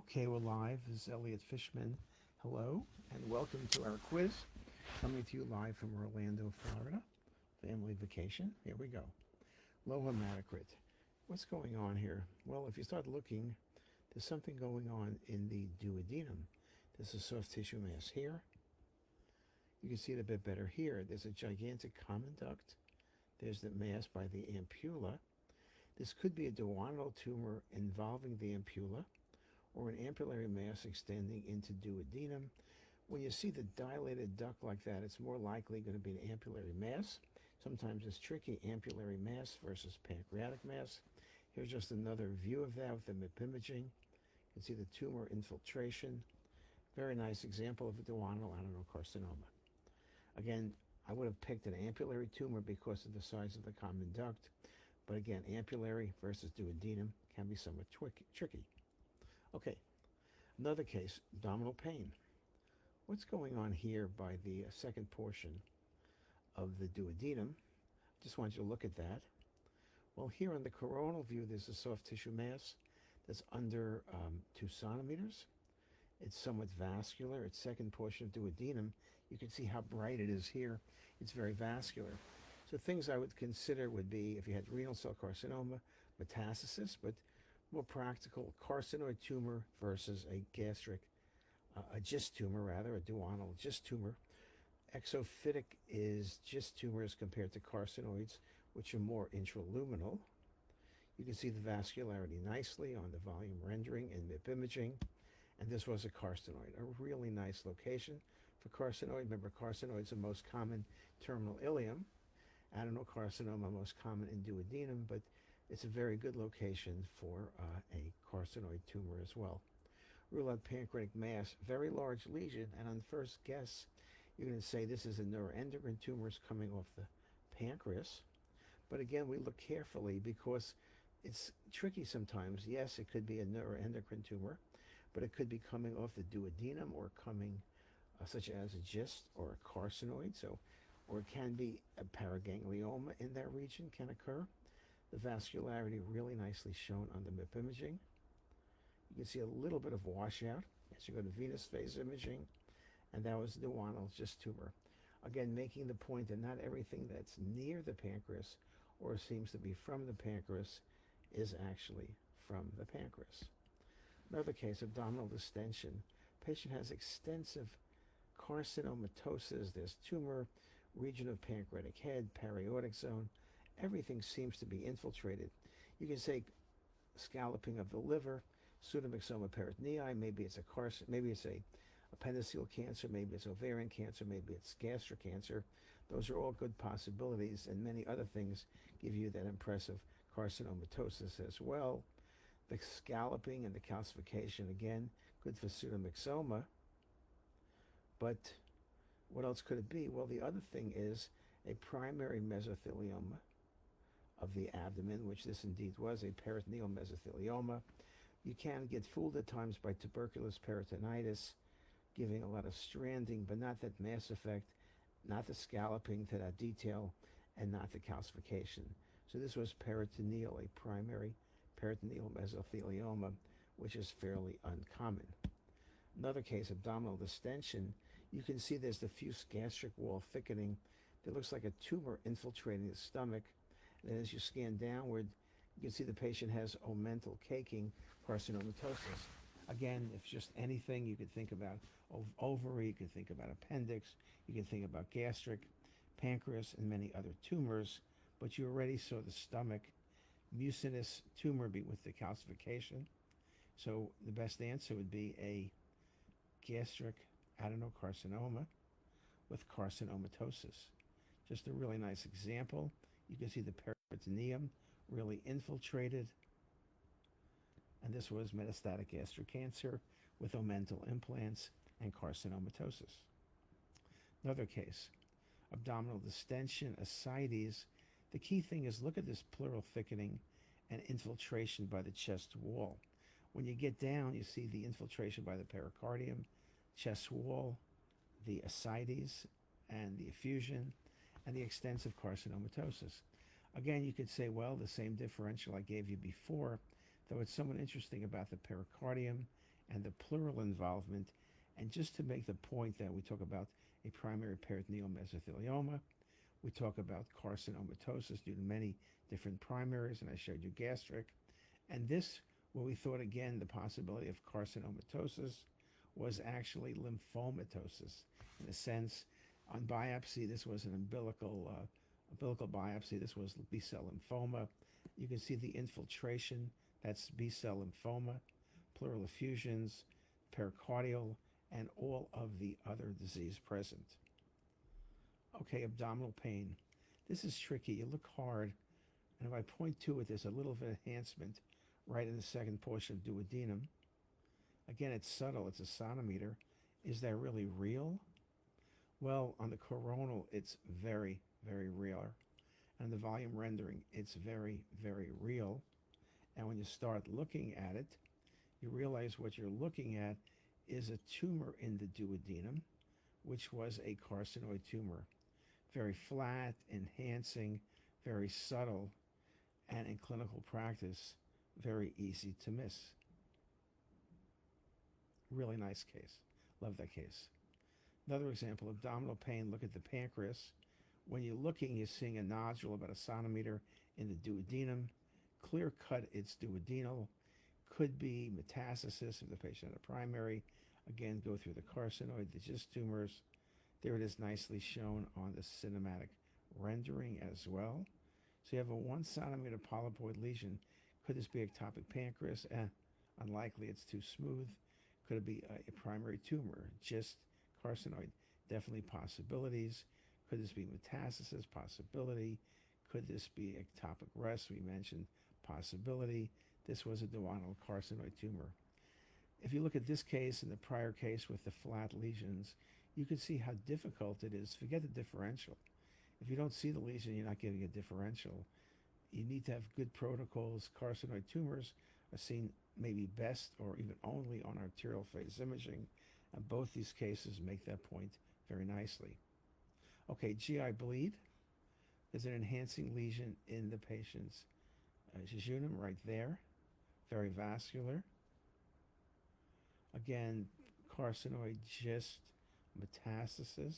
Okay, we're live. This is Elliot Fishman. Hello, and welcome to our quiz. Coming to you live from Orlando, Florida. Family vacation. Here we go. Low hematocrit. What's going on here? Well, if you start looking, there's something going on in the duodenum. There's a soft tissue mass here. You can see it a bit better here. There's a gigantic common duct. There's the mass by the ampulla. This could be a duodenal tumor involving the ampulla, or an ampullary mass extending into duodenum. When you see the dilated duct like that, it's more likely going to be an ampullary mass. Sometimes it's tricky, ampullary mass versus pancreatic mass. Here's just another view of that with the MIP imaging. You can see the tumor infiltration. Very nice example of a duodenal adenocarcinoma. Again, I would have picked an ampullary tumor because of the size of the common duct, but again, ampullary versus duodenum can be somewhat tricky. Okay, another case, abdominal pain. What's going on here by the second portion of the duodenum? Just want you to look at that. Well, here on the coronal view, there's a soft tissue mass that's under 2 centimeters. It's somewhat vascular. It's second portion of duodenum. You can see how bright it is here. It's very vascular. So things I would consider would be if you had renal cell carcinoma, metastasis, but more practical, carcinoid tumor versus a gastric, a GIST tumor rather, a duodenal GIST tumor. Exophytic is GIST tumors compared to carcinoids, which are more intraluminal. You can see the vascularity nicely on the volume rendering and MIP imaging. And this was a carcinoid, a really nice location for carcinoid. Remember, carcinoids are most common terminal ileum, adenocarcinoma most common in duodenum, but it's a very good location for a carcinoid tumor as well. Rule out pancreatic mass, very large lesion, and on first guess, you're going to say this is a neuroendocrine tumor coming off the pancreas. But again, we look carefully because it's tricky sometimes. Yes, it could be a neuroendocrine tumor, but it could be coming off the duodenum or coming such as a GIST or a carcinoid. Or it can be a paraganglioma in that region can occur. The vascularity really nicely shown on the MIP imaging. You can see a little bit of washout as you go to venous phase imaging, and that was the duodenal GIST tumor. Again, making the point that not everything that's near the pancreas or seems to be from the pancreas is actually from the pancreas. Another case, abdominal distension. Patient has extensive carcinomatosis. There's tumor, region of pancreatic head, paraortic zone. Everything seems to be infiltrated. You can say scalloping of the liver, pseudomyxoma peritonei. Maybe it's a appendiceal cancer. Maybe it's ovarian cancer. Maybe it's gastric cancer. Those are all good possibilities, and many other things give you that impressive carcinomatosis as well. The scalloping and the calcification, again, good for pseudomyxoma. But what else could it be? Well, the other thing is a primary mesothelioma of the abdomen, which this indeed was, a peritoneal mesothelioma. You can get fooled at times by tuberculous peritonitis, giving a lot of stranding, but not that mass effect, not the scalloping to that detail, and not the calcification. So this was peritoneal, a primary peritoneal mesothelioma, which is fairly uncommon. Another case, abdominal distension. You can see there's diffuse gastric wall thickening. There looks like a tumor infiltrating the stomach. And then as you scan downward, you can see the patient has omental caking carcinomatosis. Again, if just anything, you could think about ovary, you could think about appendix, you can think about gastric, pancreas, and many other tumors. But you already saw the stomach mucinous tumor with the calcification. So the best answer would be a gastric adenocarcinoma with carcinomatosis. Just a really nice example. You can see the peritoneum really infiltrated, and this was metastatic gastric cancer with omental implants and carcinomatosis. Another case, abdominal distension, ascites. The key thing is look at this pleural thickening and infiltration by the chest wall. When you get down, you see the infiltration by the pericardium, chest wall, the ascites, and the effusion, and the extensive carcinomatosis. Again, you could say, well, the same differential I gave you before, though it's somewhat interesting about the pericardium and the pleural involvement. And just to make the point that we talk about a primary peritoneal mesothelioma, we talk about carcinomatosis due to many different primaries, and I showed you gastric. And this, where we thought again the possibility of carcinomatosis, was actually lymphomatosis. In a sense, on biopsy, this was an umbilical biopsy. This was B-cell lymphoma. You can see the infiltration. That's B-cell lymphoma, pleural effusions, pericardial, and all of the other disease present. Okay, abdominal pain. This is tricky. You look hard, and if I point to it, there's a little bit of enhancement right in the second portion of duodenum. Again, it's subtle. It's a sonometer. Is that really real? Well, on the coronal, it's very, very real. And the volume rendering, it's very, very real. And when you start looking at it, you realize what you're looking at is a tumor in the duodenum, which was a carcinoid tumor. Very flat, enhancing, very subtle, and in clinical practice, very easy to miss. Really nice case. Love that case. Another example, abdominal pain, look at the pancreas. When you're looking, you're seeing a nodule about a centimeter in the duodenum. Clear cut, it's duodenal. Could be metastasis if the patient had a primary. Again, go through the carcinoid, the GIST tumors. There it is nicely shown on the cinematic rendering as well. So you have a 1 centimeter polypoid lesion. Could this be ectopic pancreas? Unlikely, it's too smooth. Could it be a primary tumor? GIST, carcinoid, definitely possibilities. Could this be metastasis? Possibility. Could this be ectopic rest? We mentioned possibility. This was a duodenal carcinoid tumor. If you look at this case and the prior case with the flat lesions, you can see how difficult it is. Forget the differential. If you don't see the lesion, you're not getting a differential. You need to have good protocols. Carcinoid tumors are seen maybe best or even only on arterial phase imaging, and both these cases make that point very nicely. Okay, GI bleed. There's an enhancing lesion in the patient's jejunum right there, very vascular. Again, carcinoid, GIST, metastasis.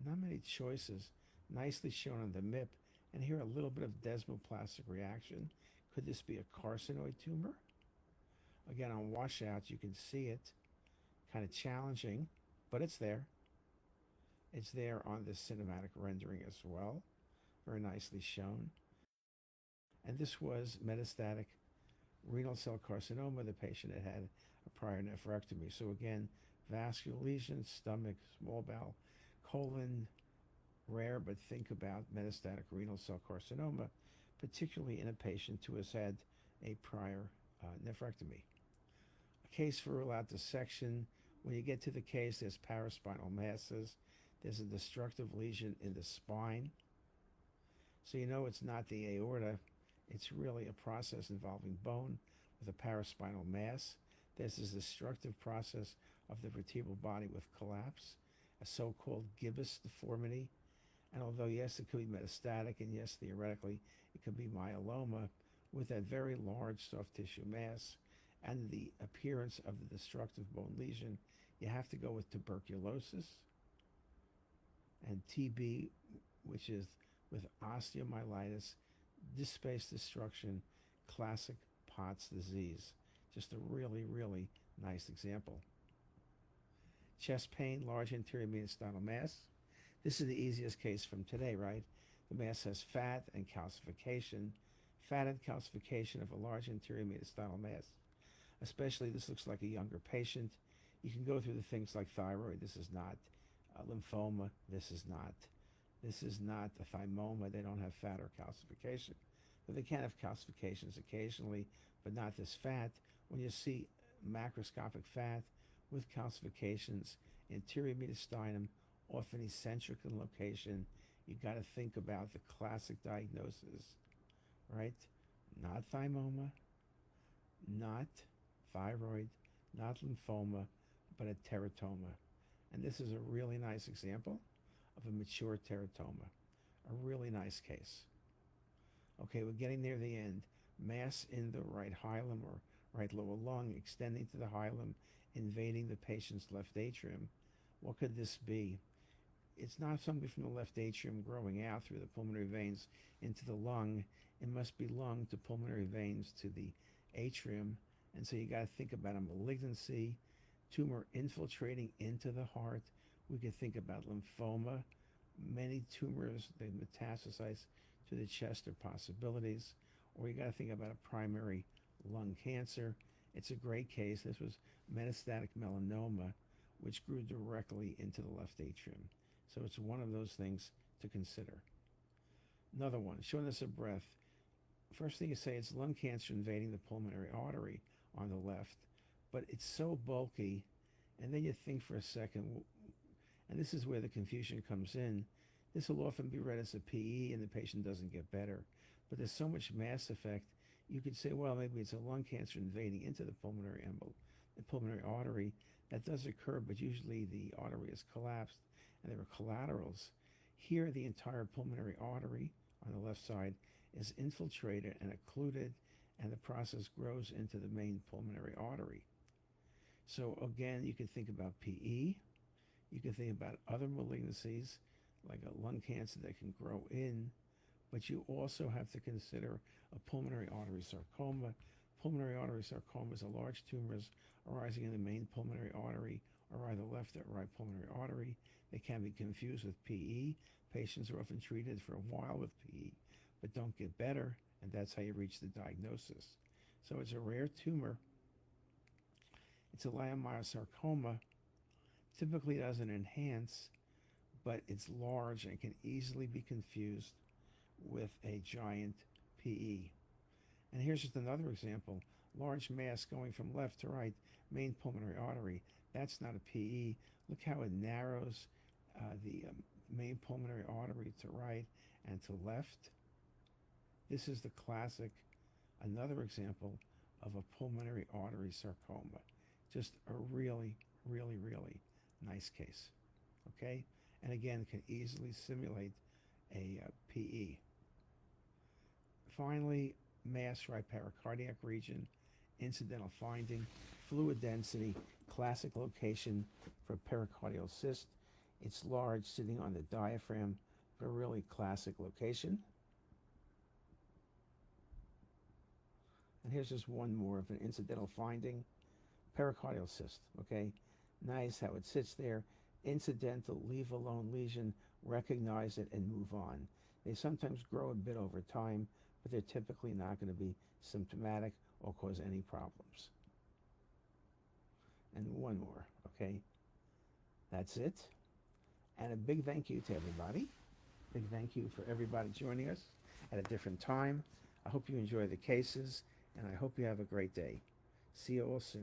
Not many choices. Nicely shown on the MIP. And here a little bit of desmoplastic reaction. Could this be a carcinoid tumor? Again, on washouts, you can see it. Kind of challenging, but it's there. It's there on the cinematic rendering as well. Very nicely shown. And this was metastatic renal cell carcinoma. The patient had had a prior nephrectomy. So again, vascular lesions, stomach, small bowel, colon, rare, but think about metastatic renal cell carcinoma, particularly in a patient who has had a prior nephrectomy. A case for rule-out dissection. When you get to the case, there's paraspinal masses. There's a destructive lesion in the spine. So you know it's not the aorta. It's really a process involving bone with a paraspinal mass. There's this destructive process of the vertebral body with collapse, a so-called gibbous deformity. And although, yes, it could be metastatic, and yes, theoretically, it could be myeloma, with that very large soft tissue mass and the appearance of the destructive bone lesion, you have to go with tuberculosis and TB, which is with osteomyelitis, disc space destruction, classic Pott's disease. Just a really, really nice example. Chest pain, large anterior mediastinal mass. This is the easiest case from today, right? The mass has fat and calcification. Fat and calcification of a large anterior mediastinal mass. Especially, this looks like a younger patient. You can go through the things like thyroid. This is not lymphoma. This is not a thymoma. They don't have fat or calcification. But they can have calcifications occasionally, but not this fat. When you see macroscopic fat with calcifications, anterior mediastinum, often eccentric in location, you got to think about the classic diagnosis, right? Not thymoma, not thyroid, not lymphoma, but a teratoma. And this is a really nice example of a mature teratoma. A really nice case. Okay, we're getting near the end. Mass in the right hilum or right lower lung, extending to the hilum, invading the patient's left atrium. What could this be? It's not something from the left atrium growing out through the pulmonary veins into the lung. It must be lung to pulmonary veins to the atrium. And so you got to think about a malignancy, tumor infiltrating into the heart. We could think about lymphoma. Many tumors, they metastasize to the chest are possibilities. Or you got to think about a primary lung cancer. It's a great case. This was metastatic melanoma, which grew directly into the left atrium. So it's one of those things to consider. Another one, shortness of breath. First thing you say, it's lung cancer invading the pulmonary artery on the left, but it's so bulky, and then you think for a second, and this is where the confusion comes in. This will often be read as a PE, and the patient doesn't get better. But there's so much mass effect, you could say, well, maybe it's a lung cancer invading into the pulmonary artery. That does occur, but usually the artery is collapsed, and there are collaterals. Here, the entire pulmonary artery on the left side is infiltrated and occluded, and the process grows into the main pulmonary artery. So again, you could think about PE. You could think about other malignancies, like a lung cancer that can grow in, but you also have to consider a pulmonary artery sarcoma. Pulmonary artery sarcomas are large tumors arising in the main pulmonary artery or either left or right pulmonary artery. They can be confused with PE. Patients are often treated for a while with PE, but don't get better, and that's how you reach the diagnosis. So it's a rare tumor. It's a leiomyosarcoma. Typically it doesn't enhance, but it's large and can easily be confused with a giant PE. And here's just another example. Large mass going from left to right, main pulmonary artery. That's not a PE. Look how it narrows the main pulmonary artery to right and to left. This is the classic, another example of a pulmonary artery sarcoma. Just a really, really, really nice case. Okay? And again, can easily simulate a PE. Finally, mass right pericardiac region, incidental finding, fluid density, classic location for pericardial cyst. It's large, sitting on the diaphragm, but a really classic location. And here's just one more of an incidental finding, pericardial cyst, okay? Nice how it sits there. Incidental, leave alone lesion, recognize it and move on. They sometimes grow a bit over time, but they're typically not going to be symptomatic or cause any problems. And one more, okay? That's it. And a big thank you to everybody. Big thank you for everybody joining us at a different time. I hope you enjoy the cases, and I hope you have a great day. See you all soon.